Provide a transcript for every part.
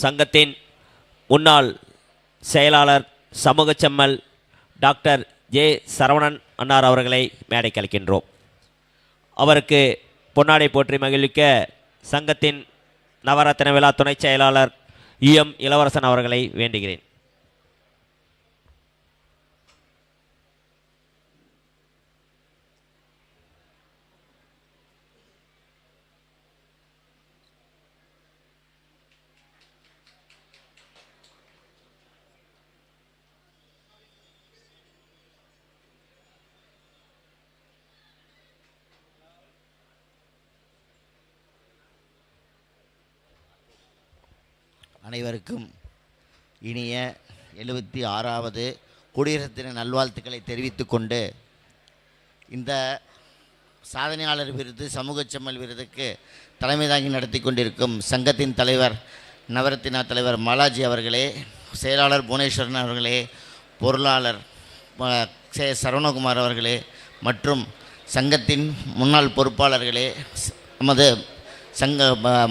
சங்கத்தின் முன்னாள் செயலாளர் சமூக செம்மல் டாக்டர் ஜே சரவணன் அன்னார் அவர்களை மேடைக்கு அழைக்கின்றோம். அவருக்கு பொன்னாடை போற்றி மகிழ்விக்க சங்கத்தின் நவரத்தின விழா துணை செயலாளர் எம் இளவரசன் அவர்களை வேண்டுகிறேன். அனைவருக்கும் இனிய 76வது குடியரசு தின நல்வாழ்த்துக்களை தெரிவித்துக் கொண்டு, இந்த சாதனையாளர் விருது சமூக செம்மல் விருதுக்கு தலைமை தாங்கி நடத்தி கொண்டிருக்கும் சங்கத்தின் தலைவர் நவரத்தினா தலைவர் மாலாஜி அவர்களே, செயலாளர் புவனேஸ்வரன் அவர்களே, பொருளாளர் சரவணகுமார் அவர்களே மற்றும் சங்கத்தின் முன்னாள் பொறுப்பாளர்களே, நமது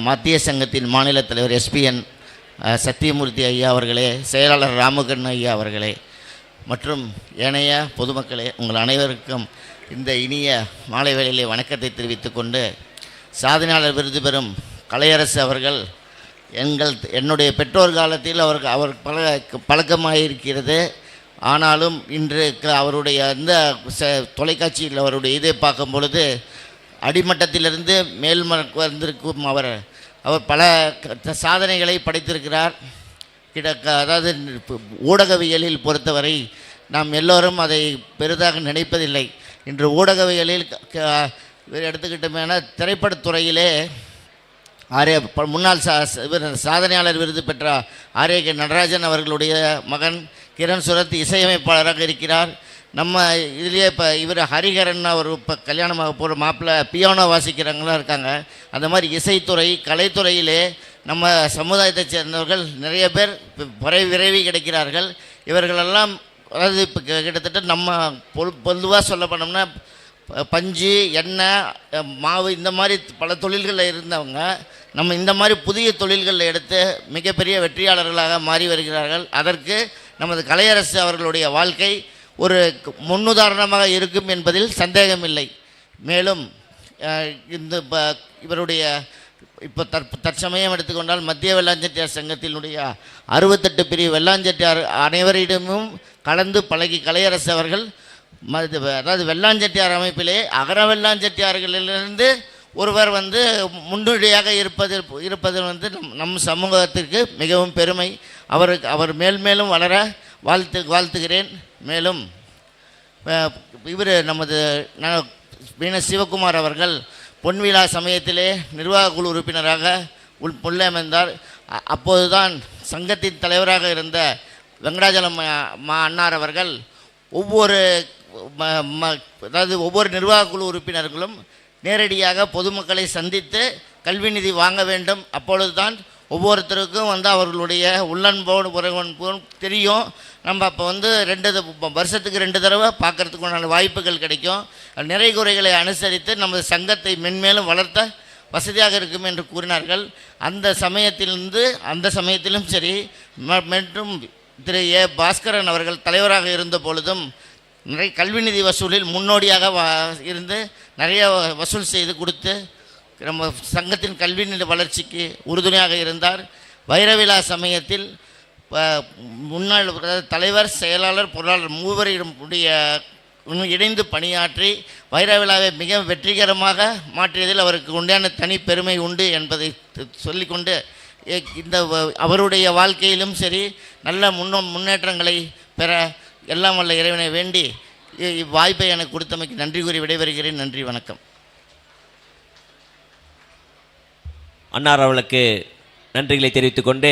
மத்திய சங்கத்தின் மாநில தலைவர் எஸ்பிஎன் சத்தியமூர்த்தி ஐயா அவர்களே, செயலாளர் ராமகண்ண ஐயா அவர்களே மற்றும் ஏனைய பொதுமக்களே, உங்கள் அனைவருக்கும் இந்த இனிய மாலை வேளையிலே வணக்கத்தை தெரிவித்துக் கொண்டு, சாதனையாளர் விருது பெறும் கலையரசு அவர்கள் என்னுடைய பெற்றோர் காலத்தில் அவர் பழக்கமாக இருக்கிறது. ஆனாலும் இன்று அவருடைய இந்த தொலைக்காட்சியில் அவருடைய இதை பார்க்கும் பொழுது அடிமட்டத்திலிருந்து மேல் வந்திருக்கும் அவர் பல சாதனைகளை படைத்திருக்கிறார். அதாவது ஊடகவியலில் பொறுத்தவரை நாம் எல்லோரும் அதை பெரிதாக நினைப்பதில்லை. இன்று ஊடகவியலில் எடுத்துக்கிட்டோமேனா திரைப்படத்துறையிலே முன்னாள் சாதனையாளர் விருது பெற்ற ஆர்ஏ நடராஜன் அவர்களுடைய மகன் கிரண் சுரத் இசையமைப்பாளராக இருக்கிறார். நம்ம இதுலேயே இப்போ இவர் ஹரிஹரன் அவர் இப்போ கல்யாணமாக போகிற மாப்பிள்ளை பியானோ வாசிக்கிறவங்களாம் இருக்காங்க. அந்த மாதிரி இசைத்துறை கலைத்துறையிலே நம்ம சமுதாயத்தை சேர்ந்தவர்கள் நிறைய பேர் விரைவி கிடைக்கிறார்கள். இவர்களெல்லாம் அதாவது இப்போ கிட்டத்தட்ட நம்ம பொதுவாக சொல்ல போனோம்னா பஞ்சு எண்ணெய் மாவு இந்த மாதிரி பல தொழில்களில் இருந்தவங்க நம்ம இந்த மாதிரி புதிய தொழில்களில் எடுத்து மிகப்பெரிய வெற்றியாளர்களாக மாறி வருகிறார்கள். அதற்கு நமது கலையரசு அவர்களுடைய வாழ்க்கை ஒரு முன்னுதாரணமாக இருக்கும் என்பதில் சந்தேகமில்லை. மேலும் இந்த இவருடைய இப்போ தற்சமயம் எடுத்துக்கொண்டால் மத்திய வெள்ளாஞ்செட்டியார் சங்கத்தினுடைய 68 பிரிவு வெள்ளாஞ்செட்டியார் அனைவரிடமும் கலந்து பழகி கலையரசு அவர்கள் அதாவது வெள்ளாஞ்செட்டியார் அமைப்பிலே அகர வெள்ளாஞ்செட்டியார்களிலிருந்து ஒருவர் முன்னுரையாக இருப்பது நம் சமூகத்திற்கு மிகவும் பெருமை. அவர் மேலும் வளர வாழ்த்துகிறேன். மேலும் இவர் நமது சிவகுமார் அவர்கள் பொன்விழா சமயத்திலே நிர்வாக குழு உறுப்பினராக உள்ளமைந்தார். அப்போதுதான் சங்கத்தின் தலைவராக இருந்த வெங்கடாஜலம் அன்னார் அவர்கள் ஒவ்வொரு நிர்வாக குழு உறுப்பினர்களும் நேரடியாக பொதுமக்களை சந்தித்து கல்வி நிதி வாங்க வேண்டும். அப்பொழுதுதான் ஒவ்வொருத்தருக்கும் அவர்களுடைய உள்ளன்போடு தெரியும். நம்ம அப்போ வருஷத்துக்கு 2 தடவை பார்க்கறதுக்குண்டான வாய்ப்புகள் கிடைக்கும். நிறை குறைகளை அனுசரித்து நமது சங்கத்தை மென்மேலும் வளர்த்த வசதியாக இருக்கும் என்று கூறினார்கள். அந்த சமயத்திலும் சரி மற்றும் திரு ஏ பாஸ்கரன் அவர்கள் தலைவராக இருந்த பொழுதும் நிறைய கல்வி நிதி வசூலில் முன்னோடியாக இருந்து நிறைய வசூல் செய்து கொடுத்து நம்ம சங்கத்தின் கல்வி நிலை வளர்ச்சிக்கு உறுதுணையாக இருந்தார். வைரவிழா சமயத்தில் முன்னாள் தலைவர் செயலாளர் பொருளாளர் மூவருடைய இணைந்து பணியாற்றி வைரவிழாவை மிக வெற்றிகரமாக மாற்றியதில் அவருக்கு உண்டான தனி பெருமை உண்டு என்பதை சொல்லிக்கொண்டு, இந்த அவருடைய வாழ்க்கையிலும் சரி நல்ல முன்னேற்றங்களை பெற எல்லாம் வல்ல இறைவனை வேண்டி இவ்வாய்ப்பை எனக்கு கொடுத்தமைக்கு நன்றி கூறி விடைபெறுகிறேன். நன்றி, வணக்கம். அன்னார் அவர்களுக்கு நன்றிகளை தெரிவித்துக் கொண்டு